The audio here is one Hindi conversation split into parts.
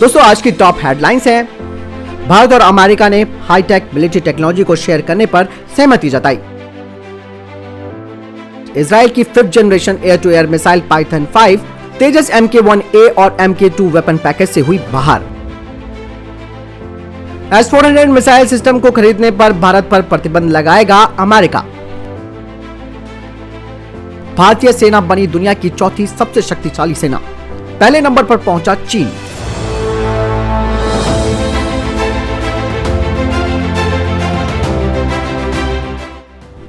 दोस्तों आज की टॉप हेडलाइंस हैं। भारत और अमेरिका ने हाईटेक मिलिट्री टेक्नोलॉजी को शेयर करने पर सहमति जताई। इजराइल की 5th generation air to air missile Python 5 Tejas MK1A और MK2 वेपन पैकेज से हुई बाहर। S-400 मिसाइल सिस्टम को खरीदने पर भारत पर प्रतिबंध लगाएगा अमेरिका। भारतीय सेना बनी दुनिया की चौथी सबसे शक्तिशाली सेना, पहले नंबर पर पहुंचा चीन।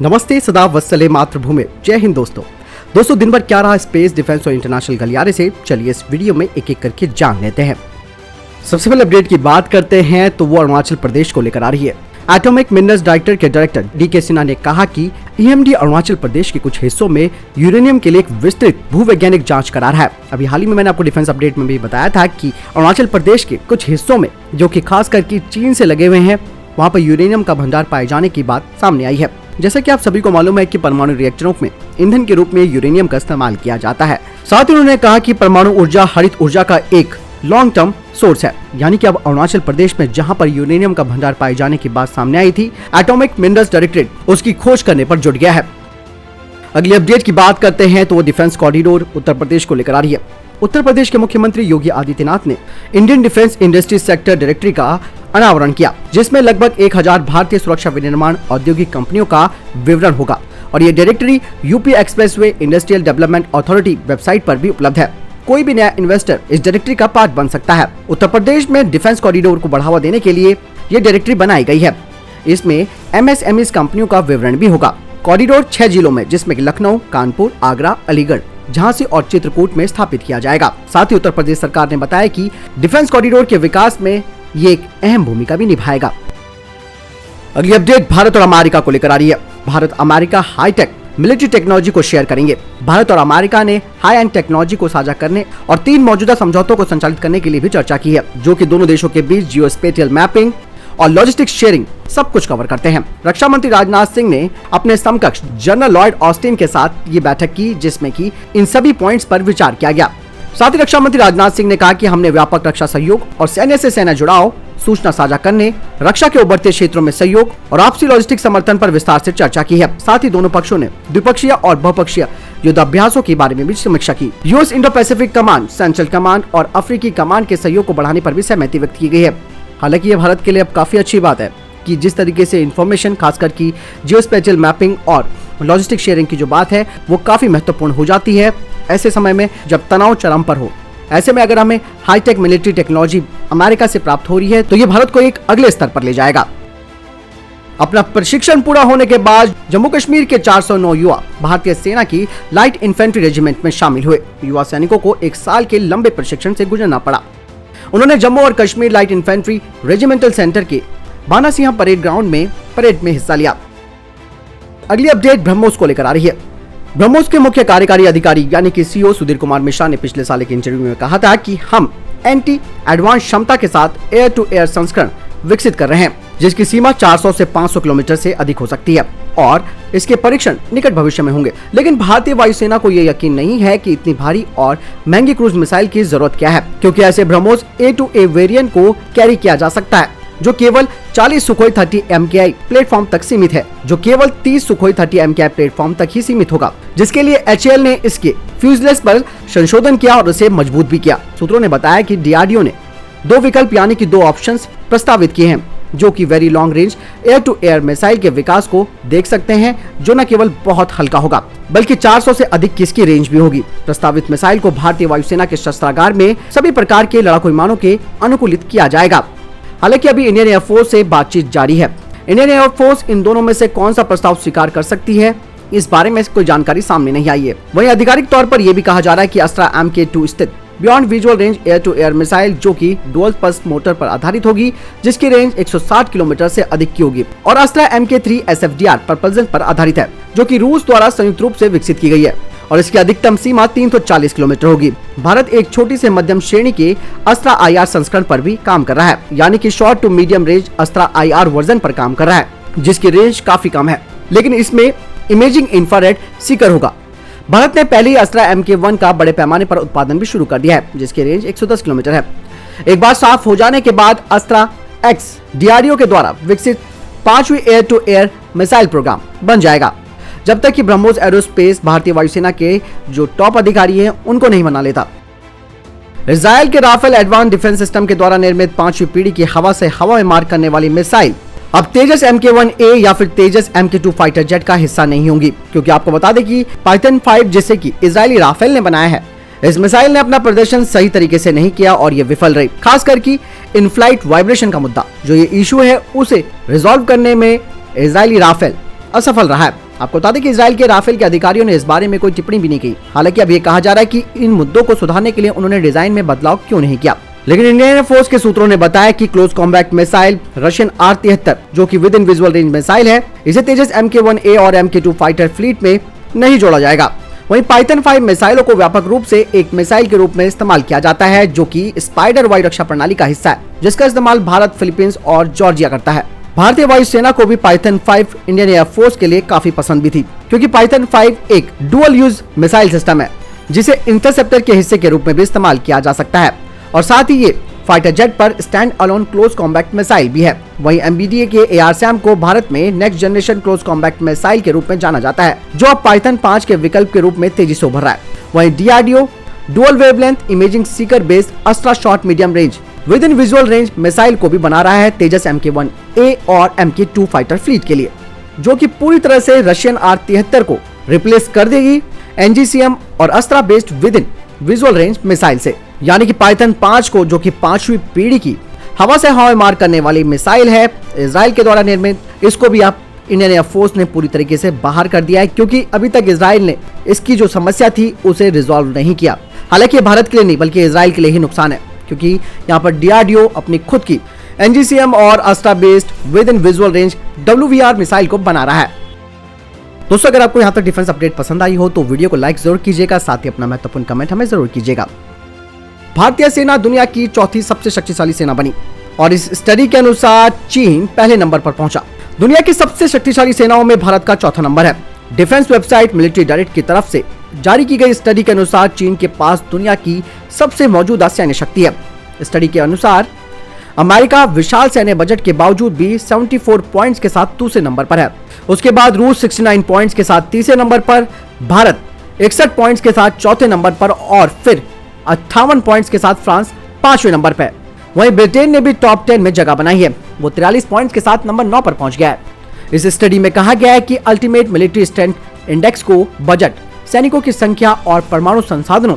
नमस्ते, सदा वत्सले मातृभूमि, जय हिंद। दोस्तों दिन भर क्या रहा स्पेस, डिफेंस और इंटरनेशनल गलियारे से, चलिए इस वीडियो में एक एक करके जान लेते हैं। सबसे पहले अपडेट की बात करते हैं तो वो अरुणाचल प्रदेश को लेकर आ रही है। एटॉमिक मिनरल्स डायरेक्टर के डायरेक्टर DK सिन्हा ने कहा कि EMD अरुणाचल प्रदेश के कुछ हिस्सों में यूरेनियम के लिए एक विस्तृत भूवैज्ञानिक जांच करा रहा है। अभी हाल ही में मैंने आपको डिफेंस अपडेट में भी बताया था कि अरुणाचल प्रदेश के कुछ हिस्सों में, जो कि खास करके चीन से लगे हुए हैं, वहाँ पर यूरेनियम का भंडार पाए जाने की बात सामने आई है। जैसा कि आप सभी को मालूम है कि परमाणु रिएक्टरों में ईंधन के रूप में यूरेनियम का इस्तेमाल किया जाता है। साथ ही उन्होंने कहा कि परमाणु ऊर्जा हरित ऊर्जा का एक लॉन्ग टर्म सोर्स है, यानी कि अब अरुणाचल प्रदेश में जहां पर यूरेनियम का भंडार पाए जाने की बात सामने आई थी, एटॉमिक मिनरल्स डायरेक्टरेट उसकी खोज करने पर जुट गया है। अगली अपडेट की बात करते हैं तो वो डिफेंस कॉरिडोर उत्तर प्रदेश को लेकर आ रही है। उत्तर प्रदेश के मुख्यमंत्री योगी आदित्यनाथ ने Indian defence industry sector directory का अनावरण किया, जिसमें लगभग 1000 भारतीय सुरक्षा विनिर्माण औद्योगिक कंपनियों का विवरण होगा और ये directory UP expressway industrial development authority website पर भी उपलब्ध है। कोई भी नया इन्वेस्टर इस डायरेक्टरी का पार्ट बन सकता है। उत्तर प्रदेश में डिफेंस कॉरिडोर को बढ़ावा देने के लिए ये डायरेक्टरी बनाई गई है। इसमें MSMEs कंपनियों का विवरण भी होगा। कॉरिडोर 6 जिलों में, जिसमें लखनऊ, कानपुर, आगरा, अलीगढ़, झांसी और चित्रकूट में स्थापित किया जाएगा। साथ ही उत्तर प्रदेश सरकार ने बताया कि डिफेंस कॉरिडोर के विकास में ये एक अहम भूमिका भी निभाएगा। अगली अपडेट भारत और अमेरिका को लेकर आ रही है। Bharat America high tech military technology को शेयर करेंगे। भारत और अमेरिका ने हाई एंड टेक्नोलॉजी को साझा करने और 3 मौजूदा समझौतों को संचालित करने के लिए भी चर्चा की है, जो कि दोनों देशों के बीच जियोस्पेटियल मैपिंग और लॉजिस्टिक्स शेयरिंग सब कुछ कवर करते हैं। रक्षा मंत्री राजनाथ सिंह ने अपने समकक्ष जनरल लॉयड ऑस्टिन के साथ ये बैठक की, जिसमें कि इन सभी पॉइंट्स पर विचार किया गया। साथ ही रक्षा मंत्री राजनाथ सिंह ने कहा कि हमने व्यापक रक्षा सहयोग और सैन्य से सैन्य जुड़ाव, सूचना साझा करने, रक्षा के उभरते क्षेत्रों में सहयोग और आपसी लॉजिस्टिक समर्थन पर विस्तार से चर्चा की है। साथ ही दोनों पक्षों ने द्विपक्षीय और बहुपक्षीय युद्धाभ्यासों के बारे में भी समीक्षा की। US Indo Pacific command, central command और अफ्रीकी कमांड के सहयोग को बढ़ाने पर भी सहमति व्यक्त की गई है। हालांकि ये भारत के लिए अब काफी अच्छी बात है कि जिस तरीके से इंफॉर्मेशन, खासकर की जियोस्पेटियल मैपिंग और लॉजिस्टिक शेयरिंग की जो बात है, वो काफी महत्वपूर्ण हो जाती है ऐसे समय में जब तनाव चरम पर हो। ऐसे में अगर हमें हाईटेक मिलिट्री टेक्नोलॉजी अमेरिका से प्राप्त हो रही है तो ये भारत को एक अगले स्तर पर ले जाएगा। अपना प्रशिक्षण पूरा होने के बाद जम्मू कश्मीर के 409 युवा भारतीय सेना की लाइट इन्फेंट्री रेजिमेंट में शामिल हुए। युवा सैनिकों को 1 साल के लंबे प्रशिक्षण से गुजरना पड़ा। उन्होंने जम्मू और Kashmir light infantry regimental centre के बानासिंह परेड ग्राउंड में परेड में हिस्सा लिया। अगली अपडेट ब्रह्मोस को लेकर आ रही है। ब्रह्मोस के मुख्य कार्यकारी अधिकारी यानी कि CEO सुधीर कुमार मिश्रा ने पिछले साल एक इंटरव्यू में कहा था कि हम एंटी एडवांस क्षमता के साथ एयर टू एयर संस्करण विकसित कर रहे हैं, जिसकी सीमा 400 से 500 किलोमीटर से अधिक हो सकती है और इसके परीक्षण निकट भविष्य में होंगे। लेकिन भारतीय वायुसेना को यह यकीन नहीं है कि इतनी भारी और महंगी क्रूज मिसाइल की जरूरत क्या है, क्योंकि ऐसे ब्रह्मोस A2A वेरिएंट को कैरी किया जा सकता है, जो केवल 40 सुखोई 30 MKI प्लेटफॉर्म तक सीमित है, जो केवल 30 सुखोई 30 MKI प्लेटफॉर्म तक ही सीमित होगा, जिसके लिए HAL ने इसके फ्यूजलेस पर संशोधन किया और उसे मजबूत भी किया। सूत्रों ने बताया कि DRDO ने 2 विकल्प यानी कि 2 ऑप्शंस प्रस्तावित किए हैं, जो कि very long range air to air missile के विकास को देख सकते हैं, जो न केवल बहुत हल्का होगा बल्कि 400 से अधिक किसकी रेंज भी होगी। प्रस्तावित मिसाइल को भारतीय वायुसेना के शस्त्रागार में सभी प्रकार के लड़ाकू विमानों के अनुकूलित किया जाएगा। हालांकि अभी इंडियन एयरफोर्स से बातचीत जारी है। इंडियन एयरफोर्स इन दोनों में से कौन सा प्रस्ताव स्वीकार कर सकती है, इस बारे में कोई जानकारी सामने नहीं आई है। वहीं आधिकारिक तौर पर यह भी कहा जा रहा है कि अस्त्रा MK2 स्थित beyond visual range air to air missile, जो कि डुअल पल्स मोटर पर आधारित होगी, जिसकी रेंज 160 किलोमीटर से अधिक की होगी, और अस्त्रा MK3 SFDR प्रपल्सन पर आधारित है, जो कि रूस द्वारा संयुक्त रूप से विकसित की गई है और इसकी अधिकतम सीमा 340 किलोमीटर होगी। भारत एक छोटी से मध्यम श्रेणी के अस्त्रा IR संस्करण पर भी काम कर रहा है, यानी कि short to medium range Astra IR version पर काम कर रहा है, जिसकी रेंज काफी कम है, लेकिन इसमें इमेजिंग इंफ्रारेड सीकर होगा। भारत ने पहले ही अस्त्रा MK1 का बड़े पैमाने पर उत्पादन भी शुरू कर दिया है, जिसकी रेंज 110 किलोमीटर है। एक बार साफ हो जाने के बाद अस्त्रा एक्स डीआरडीओ के द्वारा विकसित 5वीं air to air missile programme बन जाएगा, जब तक कि ब्रह्मोस एरोस्पेस भारतीय वायुसेना के जो टॉप अधिकारी हैं उनको नहीं मना लेता। इजराइल के राफेल एडवांस डिफेंस सिस्टम के द्वारा निर्मित 5वीं पीढ़ी की हवा से हवा में मार करने वाली मिसाइल अब तेजस MK1A या फिर तेजस MK2 फाइटर जेट का हिस्सा नहीं होंगी, क्योंकि आपको बता दें कि पाइथन 5 जिसे कि इजरायली राफेल ने बनाया है, इस मिसाइल ने अपना प्रदर्शन सही तरीके से नहीं किया और ये विफल रही। खासकर कि इन फ्लाइट वाइब्रेशन का मुद्दा जो ये इशू है उसे रिजॉल्व करने में इजरायली राफेल असफल रहा है। आपको बता दें कि इजराइल के राफेल के अधिकारियों ने इस बारे में कोई टिप्पणी भी नहीं की। हालांकि अब ये कहा जा रहा है कि इन मुद्दों को सुधारने के लिए उन्होंने डिजाइन में बदलाव क्यों नहीं किया, लेकिन इंडियन एयरफोर्स के सूत्रों ने बताया कि close combat missile Russian R-73 जो कि with in visual range missile है, इसे तेजस MK1A और MK2 फाइटर फ्लीट में नहीं जोड़ा जाएगा। वहीं पाइथन 5 मिसाइलों को व्यापक रूप से एक मिसाइल के रूप में इस्तेमाल किया जाता है, जो कि स्पाइडर वायु रक्षा प्रणाली का हिस्सा है, जिसका इस्तेमाल भारत, फिलीपींस और जॉर्जिया करता है। भारतीय वायुसेना को भी पाइथन 5 इंडियन एयरफोर्स के लिए काफी पसंद भी थी, क्योंकि पाइथन 5 एक डुअल यूज मिसाइल सिस्टम है जिसे इंटरसेप्टर के हिस्से के रूप में भी इस्तेमाल किया जा सकता है, और साथ ही ये फाइटर जेट पर stand alone close combat missile भी है। वहीं MBDA के ARSAM को भारत में next generation close combat missile के रूप में जाना जाता है, जो अब पाइथन 5 के विकल्प के रूप में तेजी से उभर रहा है। वहीं DRDO dual wavelength imaging Sikar based अस्त्रा short medium range with in visual range missile को भी बना रहा है तेजस MK1A और MK2 फाइटर फ्लीट के लिए, जो कि पूरी तरह से रशियन R-73 को रिप्लेस कर देगी NGCM और अस्त्रा based with in visual range missile से। यानी कि पाइथन 5 को, जो कि 5वीं पीढ़ी की हवा से हवा में मार करने वाली मिसाइल है इजराइल के द्वारा निर्मित, इसको भी आप इंडियन एयरफोर्स ने पूरी तरीके से बाहर कर दिया है, क्योंकि अभी तक इजराइल ने इसकी जो समस्या थी उसे रिजॉल्व नहीं किया। हालांकि भारत के लिए नहीं बल्कि इजराइल के लिए ही नुकसान है, क्योंकि यहाँ पर DRDO अपनी खुद की NGCM और अस्त्रा based with in visual range WVR missile को बना रहा है। दोस्तों, अगर आपको यहाँ तक डिफेंस अपडेट पसंद आई हो तो वीडियो को लाइक जरूर कीजिएगा, साथ ही अपना महत्वपूर्ण कमेंट हमें जरूर कीजिएगा। भारतीय सेना दुनिया की चौथी सबसे शक्तिशाली सेना बनी और इस स्टडी के अनुसार चीन पहले नंबर पर पहुंचा। दुनिया की सबसे शक्तिशाली सेनाओं में भारत का चौथा नंबर है। डिफेंस वेबसाइट मिलिट्री डायरेक्ट की तरफ से जारी की गई स्टडी के अनुसार चीन के पास दुनिया की सबसे मौजूदा सैन्य शक्ति है। स्टडी के अनुसार अमेरिका विशाल सैन्य बजट के बावजूद भी 74 पॉइंट्स के साथ दूसरे नंबर पर है। उसके बाद रूस 69 पॉइंट्स के साथ तीसरे नंबर पर, भारत 61 पॉइंट्स के साथ चौथे नंबर पर और फिर 58 पॉइंट्स के साथ फ्रांस 5वें नंबर पर। वहीं ब्रिटेन ने भी टॉप 10 में जगह बनाई है, वो 43 पॉइंट्स के साथ नंबर 9 पर पहुंच गया है। इस स्टडी में कहा गया है कि अल्टीमेट मिलिट्री स्ट्रेंथ इंडेक्स को बजट, सैनिकों की संख्या और परमाणु संसाधनों,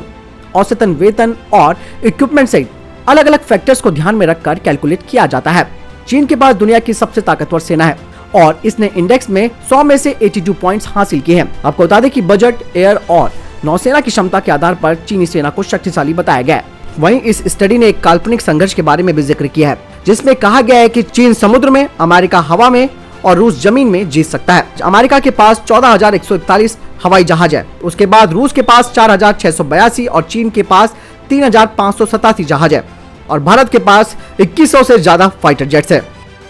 औसतन वेतन और इक्विपमेंट सहित अलग अलग फैक्टर्स को ध्यान में रखकर कैलकुलेट किया जाता है। चीन के पास दुनिया की सबसे ताकतवर सेना है और इसने इंडेक्स में 100 में से 82 पॉइंट्स हासिल किए हैं। आपको बता दें कि बजट, एयर और नौसेना की क्षमता के आधार पर चीनी सेना को शक्तिशाली बताया गया है। वहीं इस स्टडी ने एक काल्पनिक संघर्ष के बारे में भी जिक्र किया है, जिसमें कहा गया है कि चीन समुद्र में, अमेरिका हवा में और रूस जमीन में जीत सकता है। अमेरिका के पास 14,141 हवाई जहाज है, उसके बाद रूस के पास 4,682 और चीन के पास 3,587 जहाज है और भारत के पास 2100 से ज्यादा फाइटर जेट्स है।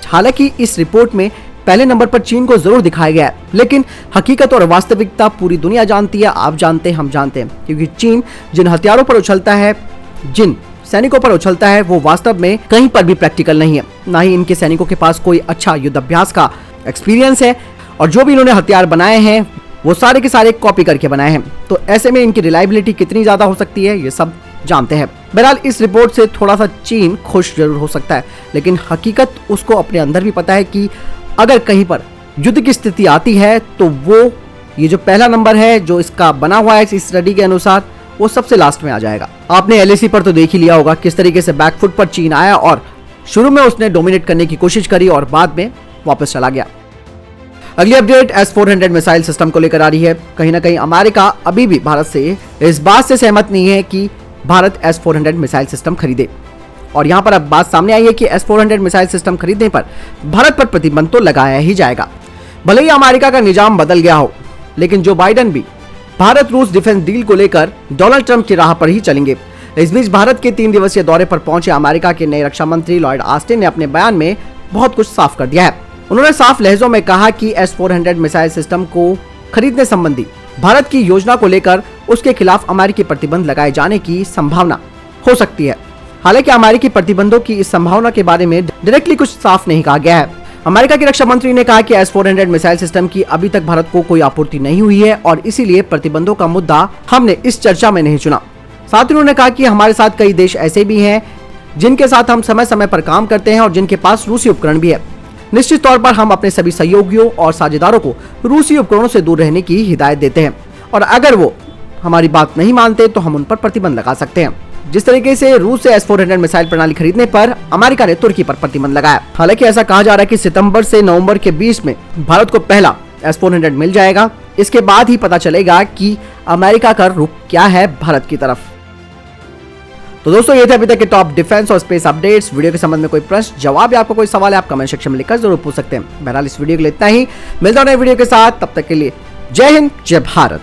हालांकि इस रिपोर्ट में पहले नंबर पर चीन को जरूर दिखाया गया है, लेकिन हकीकत और वास्तविकता पूरी दुनिया जानती है, आप जानते हैं, हम जानते हैं, क्योंकि चीन जिन हथियारों पर उछलता है, जिन सैनिकों पर उछलता है, वो वास्तव में कहीं पर भी प्रैक्टिकल नहीं है। ना ही इनके सैनिकों के पास कोई अच्छा युद्धाभ्यास का एक्सपीरियंस है और जो भी इन्होंने हथियार बनाए हैं वो सारे के सारे कॉपी करके बनाए हैं। तो ऐसे में इनकी रिलायबिलिटी कितनी ज्यादा हो सकती है ये सब जानते हैं। बहरहाल इस रिपोर्ट से थोड़ा सा चीन खुश जरूर हो सकता है, लेकिन हकीकत उसको अपने अंदर भी पता है कि अगर कहीं पर युद्ध की स्थिति आती है तो वो ये जो पहला नंबर है जो इसका बना हुआ है इस स्टडी के अनुसार, वो सबसे लास्ट में आ जाएगा। आपने LAC पर तो देख ही लिया होगा किस तरीके से बैकफुट पर चीन आया और शुरू में उसने डोमिनेट करने की कोशिश करी और बाद में वापस चला गया। अगली अपडेट S-400 मिसाइल सिस्टम को लेकर आ रही है। कहीं ना कहीं अमेरिका अभी भी भारत से इस बात से सहमत नहीं है कि भारत S-400 मिसाइल सिस्टम खरीदे और यहाँ पर अब बात सामने आई है कि S-400 मिसाइल सिस्टम खरीदने पर भारत पर प्रतिबंध तो लगाया ही जाएगा। भले ही अमेरिका का निजाम बदल गया हो, लेकिन जो बाइडेन भी भारत रूस डिफेंस डील को लेकर डोनाल्ड ट्रंप की राह पर ही चलेंगे। इस बीच भारत के 3 दिवसीय दौरे पर पहुंचे अमेरिका के नए रक्षा मंत्री लॉयड ऑस्टिन ने अपने बयान में बहुत कुछ साफ कर दिया है। उन्होंने साफ लहजों में कहा कि S-400 मिसाइल सिस्टम को खरीदने संबंधी भारत की योजना को लेकर उसके खिलाफ अमेरिकी प्रतिबंध लगाए जाने की संभावना हो सकती है। हालांकि अमेरिकी प्रतिबंधों की इस संभावना के बारे में डायरेक्टली कुछ साफ नहीं कहा गया है। अमेरिका के रक्षा मंत्री ने कहा कि S-400 मिसाइल सिस्टम की अभी तक भारत को कोई आपूर्ति नहीं हुई है और इसीलिए प्रतिबंधों का मुद्दा हमने इस चर्चा में नहीं चुना। साथ ही उन्होंने कहा कि हमारे साथ कई देश ऐसे भी हैं जिनके साथ हम समय समय पर काम करते हैं और जिनके पास रूसी उपकरण भी है। निश्चित तौर पर हम अपने सभी सहयोगियों और साझेदारों को रूसी उपकरणों से दूर रहने की हिदायत देते हैं और अगर वो हमारी बात नहीं मानते तो हम उन पर प्रतिबंध लगा सकते हैं। जिस तरीके से रूस से S-400 मिसाइल प्रणाली खरीदने पर अमेरिका ने तुर्की पर प्रतिबंध लगाया। हालांकि ऐसा कहा जा रहा है कि सितंबर से नवंबर के बीच में भारत को पहला S-400 मिल जाएगा। इसके बाद ही पता चलेगा कि अमेरिका का रुख क्या है भारत की तरफ। तो दोस्तों ये थे अभी तक के टॉप डिफेंस और स्पेस अपडेट्स। वीडियो के संबंध में कोई प्रश्न जवाब या आपको कोई सवाल है आप कमेंट सेक्शन में लिखकर जरूर पूछ सकते हैं। बहरहाल इस वीडियो के लिए इतना ही, मिलता हूं नए वीडियो के साथ, तब तक के लिए जय हिंद जय भारत।